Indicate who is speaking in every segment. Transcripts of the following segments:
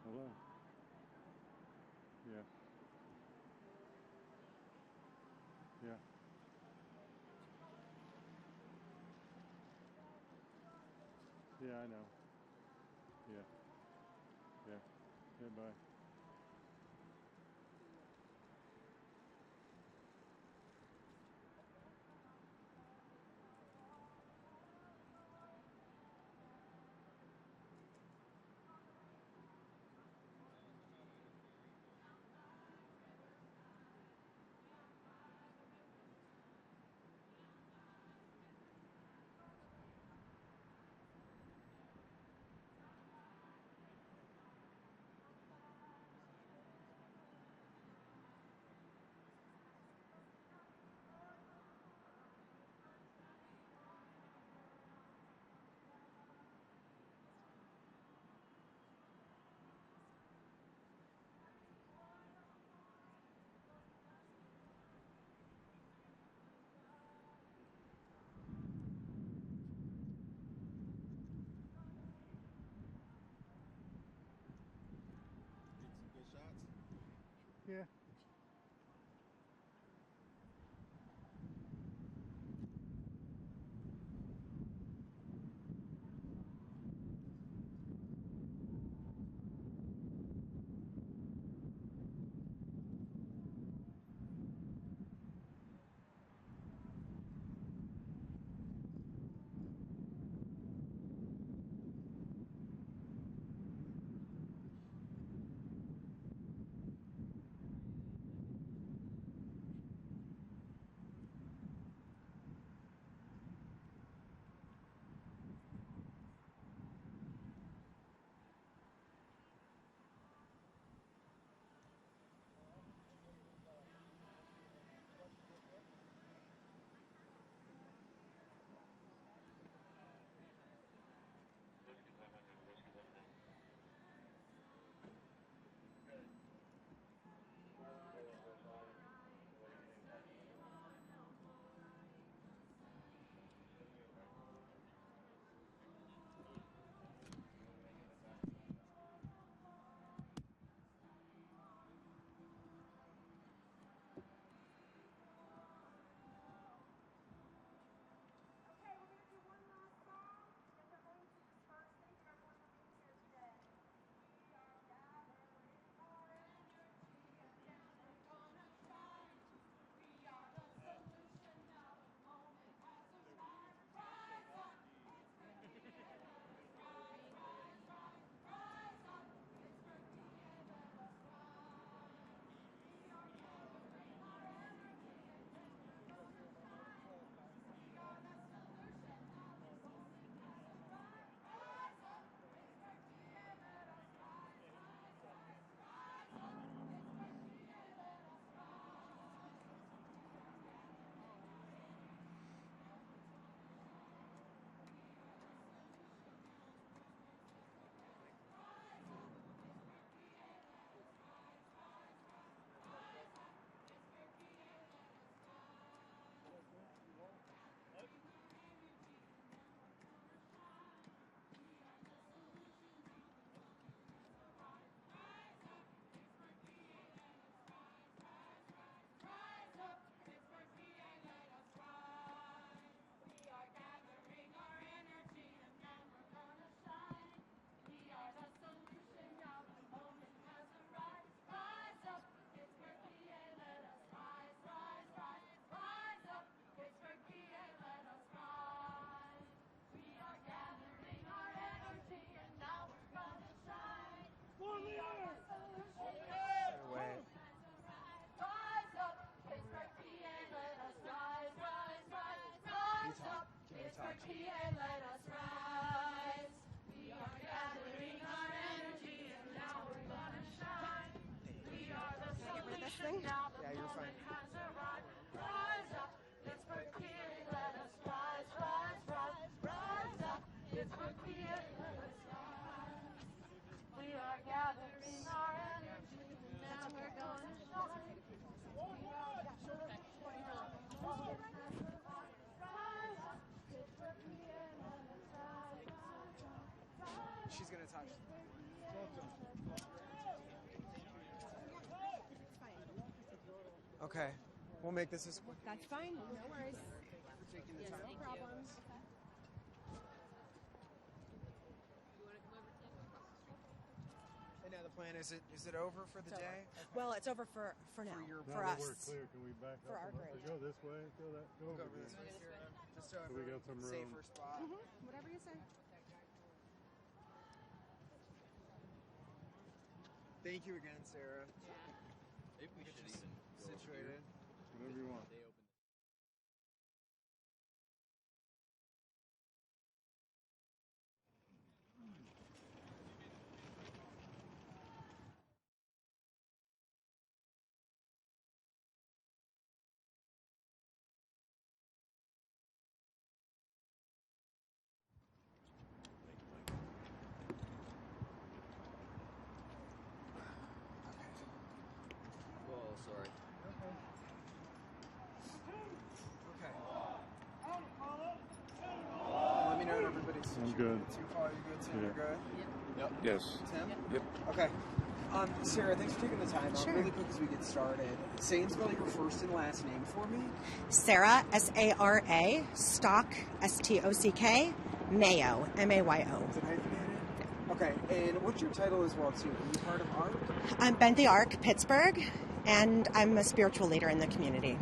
Speaker 1: Hello. Yeah. Yeah. Yeah, I know. Yeah. Yeah. Yeah, bye.
Speaker 2: Get some good shots?
Speaker 1: Yeah.
Speaker 3: Pittsburgh, PA, let us rise. We are gathering our energy and now we're gonna shine. We are the solution, now the moment has arrived. Rise up, Pittsburgh, PA, let us rise, rise, rise, rise up. Pittsburgh, PA, let us rise. We are gathering our energy and now we're gonna shine. We are the solution, now the moment has arrived. Rise up, Pittsburgh, PA, let us rise, rise, rise, rise.
Speaker 2: She's gonna talk.
Speaker 3: Pittsburgh, PA, let us rise.
Speaker 2: Okay. We'll make this as quick.
Speaker 4: That's fine. No worries.
Speaker 2: For taking the time.
Speaker 4: No problem.
Speaker 2: And now the plan is it over for the day? Okay.
Speaker 4: Well, it's over for now. For
Speaker 1: Now that
Speaker 4: us.
Speaker 1: we're clear, can we back
Speaker 4: For
Speaker 1: up?
Speaker 4: our grade.
Speaker 1: Go this way, go over
Speaker 2: Over this
Speaker 1: there.
Speaker 2: way, Sarah. Just so
Speaker 1: we got some room.
Speaker 2: safer spot.
Speaker 4: Whatever you say.
Speaker 2: Thank you again, Sarah.
Speaker 5: Maybe we
Speaker 2: Get
Speaker 5: should
Speaker 2: you
Speaker 5: even go up
Speaker 2: situated.
Speaker 1: Whatever you want.
Speaker 5: They open. Whoa, sorry.
Speaker 2: Okay. Let me know when everybody's situated.
Speaker 1: good.
Speaker 2: Too far, you good? Tim, you're good?
Speaker 5: Yep.
Speaker 1: Yes.
Speaker 2: Tim?
Speaker 5: Yep.
Speaker 2: Okay. Sarah, thanks for taking the time.
Speaker 4: Sure.
Speaker 2: Really quick as we get started. Say and spell your first and last name for me.
Speaker 4: Sarah, S-A-R-A, Stock, S-T-O-C-K, Mayo, M-A-Y-O.
Speaker 2: Is it hyphenated? Okay. And what's your title as well, too? Are you part of ARC?
Speaker 4: I'm Ben the Ark, Pittsburgh, and I'm a spiritual leader in the community.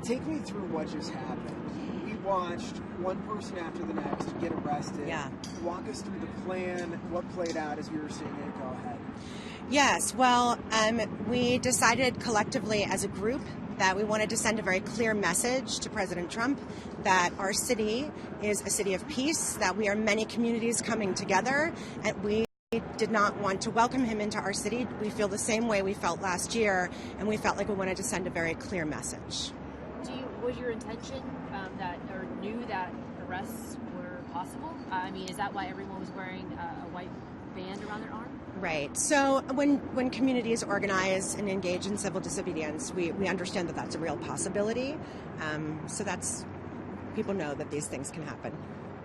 Speaker 2: Take me through what just happened. We watched one person after the next get arrested.
Speaker 4: Yeah.
Speaker 2: Walk us through the plan, what played out as we were seeing it. Go ahead.
Speaker 4: Yes, well, we decided collectively as a group that we wanted to send a very clear message to President Trump that our city is a city of peace, that we are many communities coming together, and we did not want to welcome him into our city. We feel the same way we felt last year, and we felt like we wanted to send a very clear message.
Speaker 6: Was your intention or knew that arrests were possible? I mean, is that why everyone was wearing a white band around their arm?
Speaker 4: Right. So when communities organize and engage in civil disobedience, we understand that that's a real possibility. So that's, people know that these things can happen.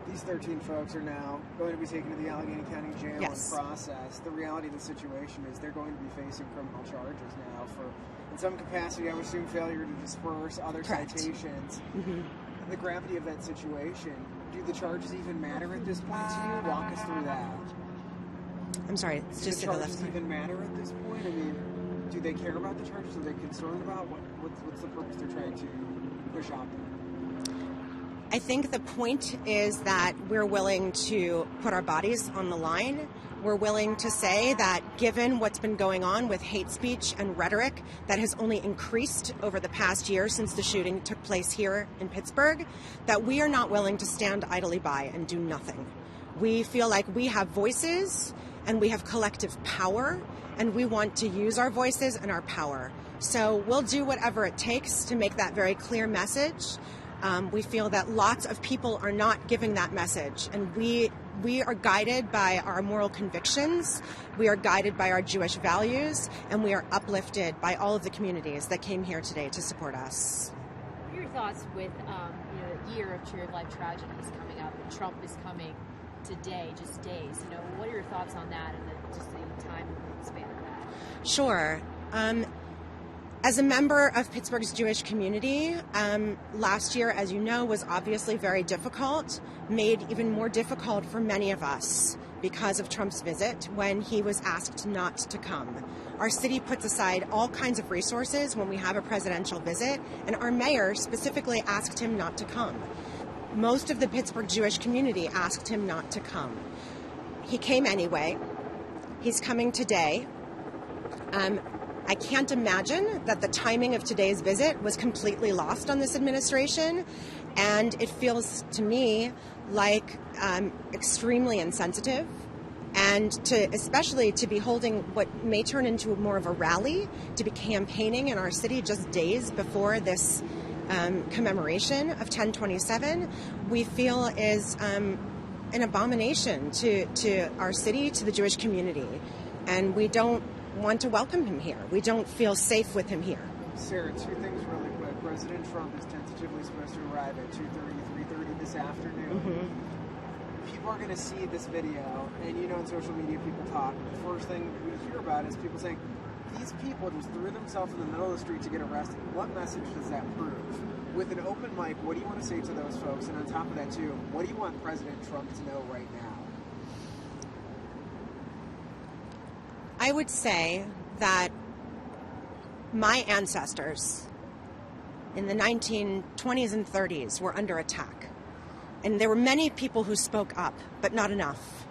Speaker 2: These 13 folks are now going to be taken to the Allegheny County Jail
Speaker 4: Yes.
Speaker 2: and processed. The reality of the situation is they're going to be facing criminal charges now for, in some capacity, I would assume, failure to disperse, other
Speaker 4: Correct.
Speaker 2: citations. The gravity of that situation, do the charges even matter at this point to you? Walk us through that.
Speaker 4: I'm sorry, it's
Speaker 2: Do
Speaker 4: just
Speaker 2: the
Speaker 4: to the left
Speaker 2: charges
Speaker 4: side.
Speaker 2: even matter at this point? I mean, do they care about the charges? Are they concerned about what's the purpose they're trying to push out there?
Speaker 4: I think the point is that we're willing to put our bodies on the line. We're willing to say that given what's been going on with hate speech and rhetoric that has only increased over the past year since the shooting took place here in Pittsburgh, that we are not willing to stand idly by and do nothing. We feel like we have voices and we have collective power, and we want to use our voices and our power. So we'll do whatever it takes to make that very clear message. We feel that lots of people are not giving that message, and we are guided by our moral convictions, we are guided by our Jewish values, and we are uplifted by all of the communities that came here today to support us.
Speaker 6: What are your thoughts with a year of Tree of Life tragedies coming up, and Trump is coming today, just days? What are your thoughts on that and just the time span of that?
Speaker 4: Sure. As a member of Pittsburgh's Jewish community, last year, as you know, was obviously very difficult, made even more difficult for many of us because of Trump's visit when he was asked not to come. Our city puts aside all kinds of resources when we have a presidential visit, and our mayor specifically asked him not to come. Most of the Pittsburgh Jewish community asked him not to come. He came anyway. He's coming today. I can't imagine that the timing of today's visit was completely lost on this administration, and it feels to me like extremely insensitive, and especially to be holding what may turn into more of a rally, to be campaigning in our city just days before this commemoration of 1027, we feel is an abomination to our city, to the Jewish community, and we don't want to welcome him here. We don't feel safe with him here.
Speaker 2: Sarah, two things really quick. President Trump is tentatively supposed to arrive at 2:30, 3:30 this afternoon. People are going to see this video, and on social media people talk. The first thing we hear about is people saying, these people just threw themselves in the middle of the street to get arrested, what message does that prove? With an open mic, what do you want to say to those folks? And on top of that, too, what do you want President Trump to know right now?
Speaker 4: I would say that my ancestors in the 1920s and 30s were under attack. And there were many people who spoke up, but not enough.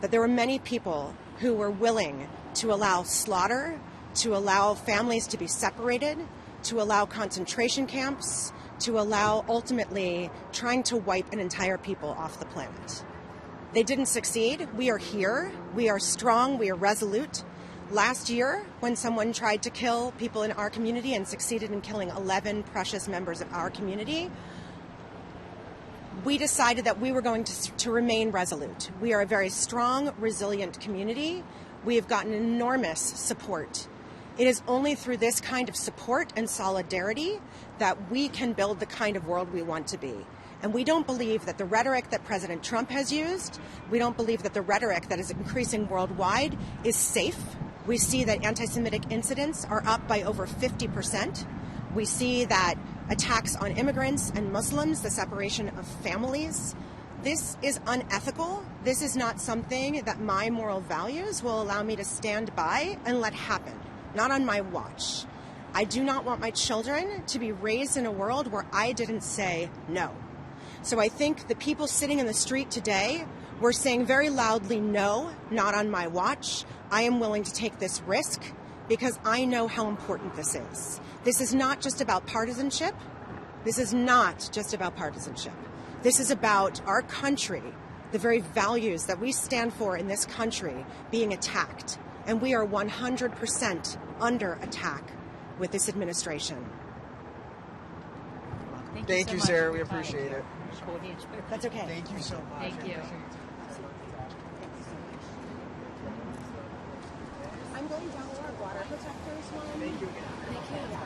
Speaker 4: That there were many people who were willing to allow slaughter, to allow families to be separated, to allow concentration camps, to allow ultimately trying to wipe an entire people off the planet. They didn't succeed. We are here. We are strong. We are resolute. Last year, when someone tried to kill people in our community and succeeded in killing 11 precious members of our community, we decided that we were going to remain resolute. We are a very strong, resilient community. We have gotten enormous support. It is only through this kind of support and solidarity that we can build the kind of world we want to be. And we don't believe that the rhetoric that President Trump has used, we don't believe that the rhetoric that is increasing worldwide is safe. We see that anti-Semitic incidents are up by over 50%. We see that attacks on immigrants and Muslims, the separation of families. This is unethical. This is not something that my moral values will allow me to stand by and let happen. Not on my watch. I do not want my children to be raised in a world where I didn't say no. So I think the people sitting in the street today were saying very loudly, no, not on my watch. I am willing to take this risk because I know how important this is. This is not just about partisanship. This is not just about partisanship. This is about our country, the very values that we stand for in this country being attacked. And we are 100% under attack with this administration.
Speaker 2: Thank you,
Speaker 6: so
Speaker 2: Sarah.
Speaker 6: much.
Speaker 2: We appreciate it.
Speaker 4: That's okay.
Speaker 2: Thank you so much.
Speaker 6: Thank you.
Speaker 4: I'm going down to our water protectors one.
Speaker 2: Thank you again.
Speaker 6: Thank you. Yeah,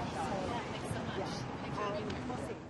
Speaker 6: thanks so much.
Speaker 4: We'll see.